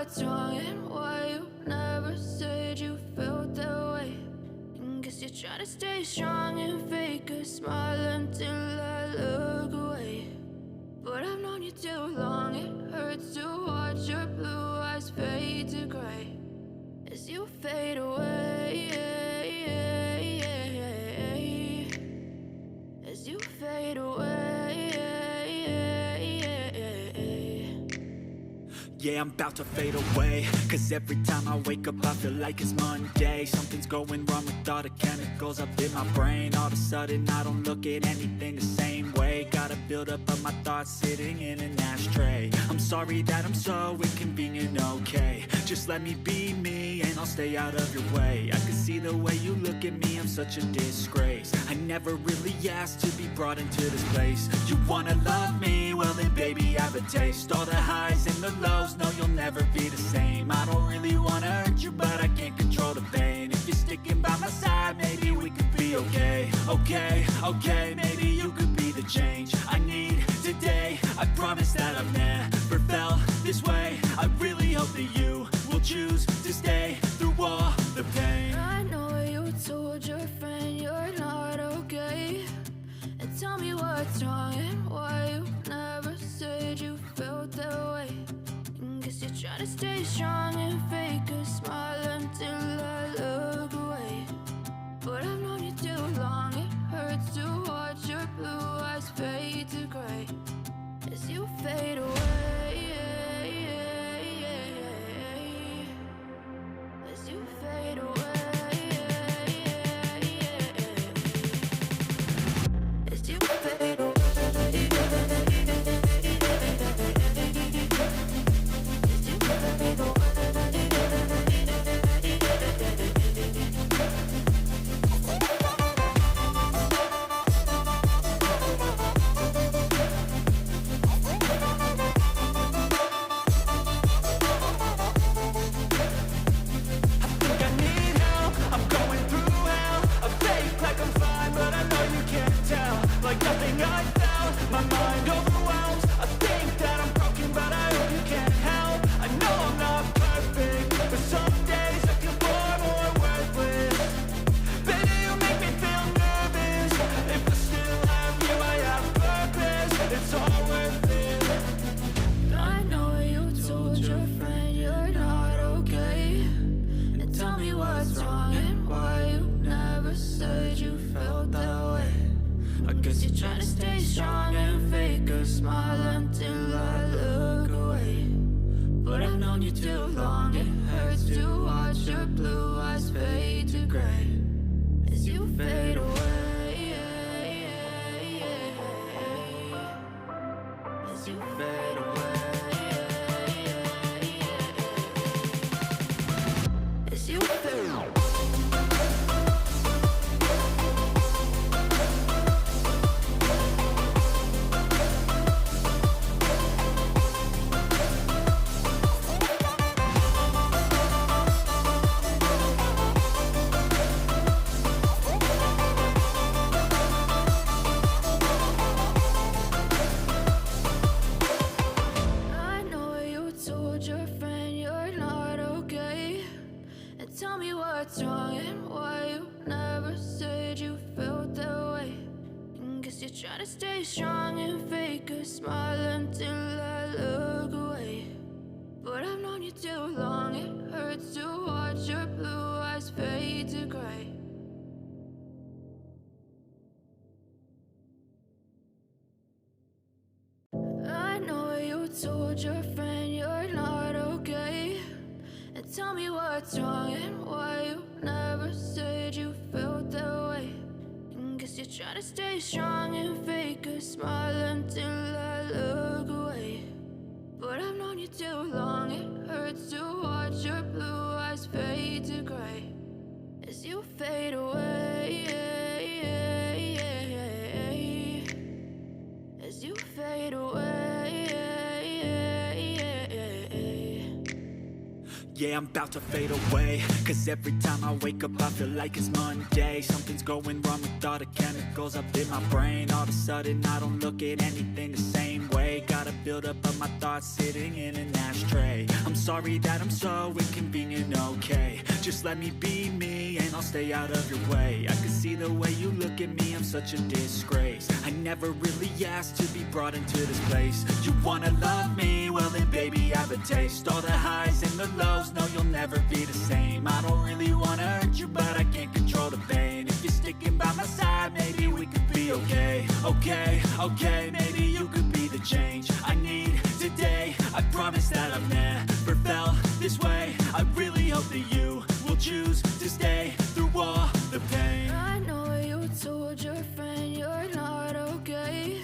what's wrong and why you never said you felt that way. And guess you're trying to stay strong and fake a smile until I look away. But I've known you too long, it hurts to watch your blue eyes fade to gray as you fade away, as you fade away. Yeah, I'm about to fade away, cause every time I wake up I feel like it's Monday. Something's going wrong with all the chemicals up in my brain. All of a sudden I don't look at anything the same way. Gotta build up of my thoughts sitting in an ashtray. I'm sorry that I'm so inconvenient, okay. Just let me be me and I'll stay out of your way. I can see the way you look at me, I'm such a disgrace. I never really asked to be brought into this place. You wanna love me? Well then baby I have a taste. All the highs and the lows, no you'll never be the same. I don't really wanna hurt you but I can't control the pain. If you're sticking by my side maybe we could be okay. Okay, maybe you could be the change I need today. I promise that I've never felt this way. I really hope that you will choose to stay through all the pain. I know you told your friend you're not okay, and tell me what's wrong and why you never said you felt that way. And guess you're trying to stay strong and fake a smile until I look away. But I've known you too long, it hurts to watch your blue eyes fade to gray as you fade away, as you fade away, as you fade away. Like nothing I felt, my mind overwhelms. I think that I'm broken but I hope you can't help. I know I'm not perfect, but some days I feel far more worthless. Baby, you make me feel nervous. If I still have you, I have purpose. It's all worth it. I know you told your friend you're not okay, and tell me what's wrong and why you never said you felt that way. I guess you're trying to stay strong and fake a smile until I look away. But I've known you too long, it hurts to watch your blue eyes fade to gray as you fade away, as you fade away, as you fade away. Tell me what's wrong and why you never said you felt that way. And guess you're trying to stay strong and fake a smile until I look away. But I've known you too long, it hurts to watch your blue eyes fade to gray. I know you told your friend you're not okay, and tell me what's wrong and why you never said you felt that way. And guess you're trying to stay strong and fake a smile until I look away. But I've known you too long, it hurts to watch your blue eyes fade to gray as you fade away, as you fade away. Yeah, I'm about to fade away, cause every time I wake up I feel like it's Monday. Something's going wrong with all the chemicals up in my brain. All of a sudden I don't look at anything the same way. Got a buildup of my thoughts sitting in an ashtray. I'm sorry that I'm so inconvenient, okay. Just let me be me and I'll stay out of your way. I can see the way you look at me, I'm such a disgrace. I never really asked to be brought into this place. You wanna love me? Well then baby I have a taste. All the highs and the lows, no you'll never be the same. I don't really wanna hurt you but I can't control the pain. If you're sticking by my side maybe we could be okay. Okay, maybe you could be the change I need today. I promise that I've never felt this way. I really hope that you will choose to stay through all the pain. I know you told your friend you're not okay,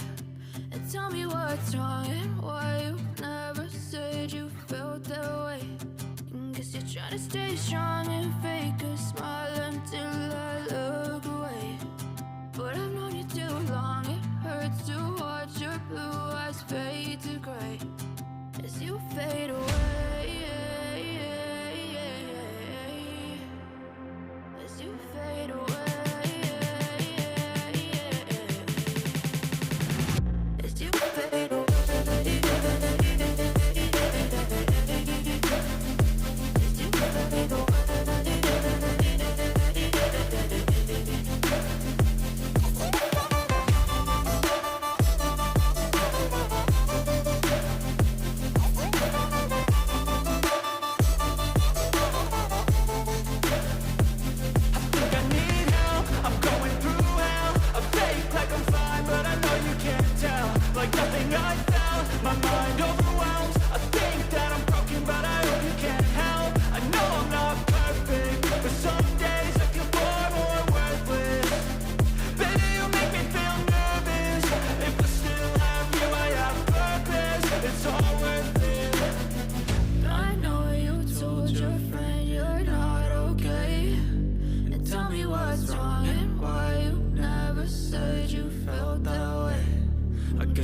and tell me what's wrong and why you never said you felt that way. Guess you're trying to stay strong and fake a smile until I look away. But I've known you too long, it hurts to watch your blue eyes fade to gray as you fade away. As you fade away. As you fade away.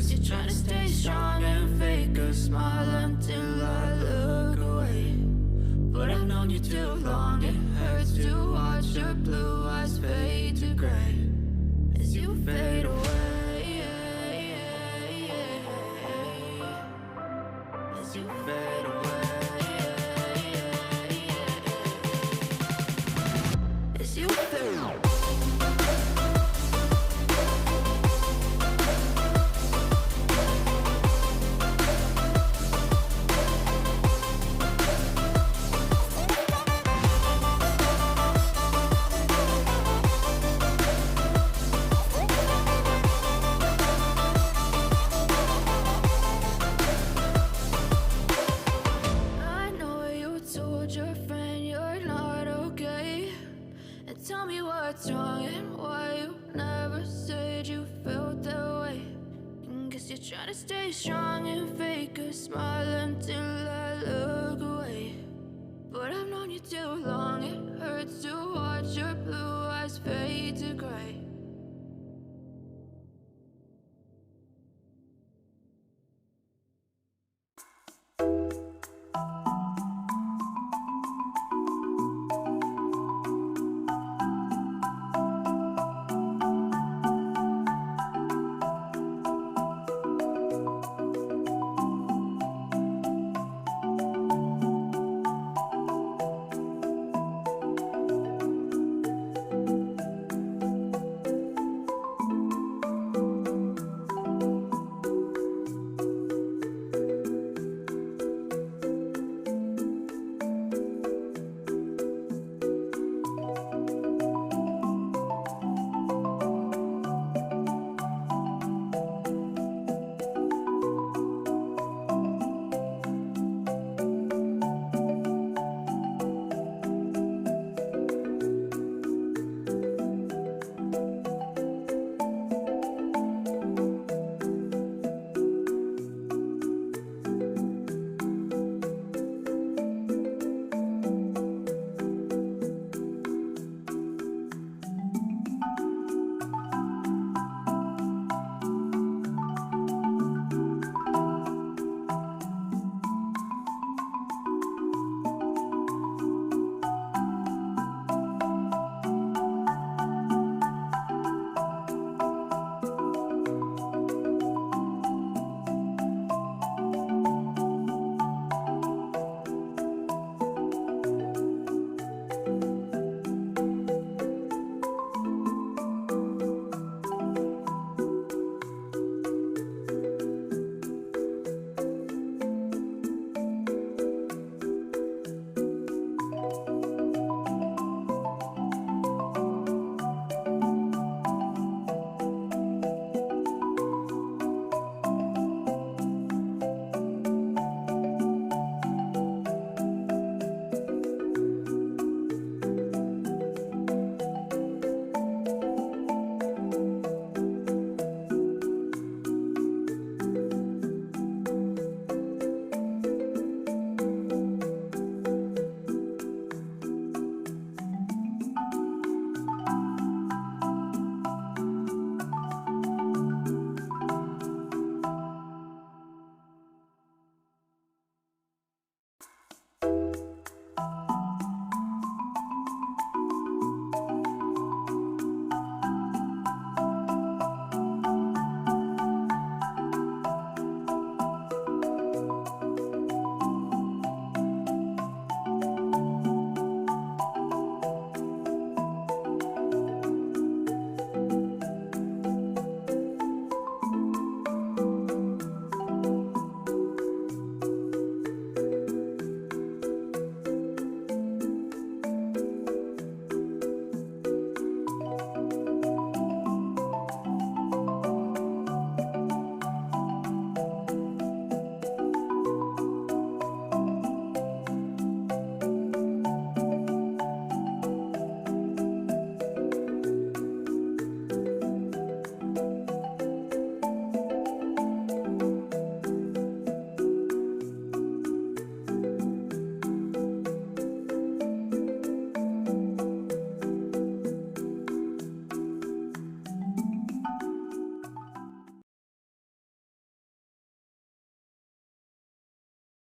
You're trying to stay strong and fake a smile until I look away. But I've known you too long, it hurts to watch your blue eyes fade to gray as you fade away. As you fade away. As you fade away. Tell me what's wrong and why you never said you felt that way. Guess you're trying to stay strong and fake a smile until I look away.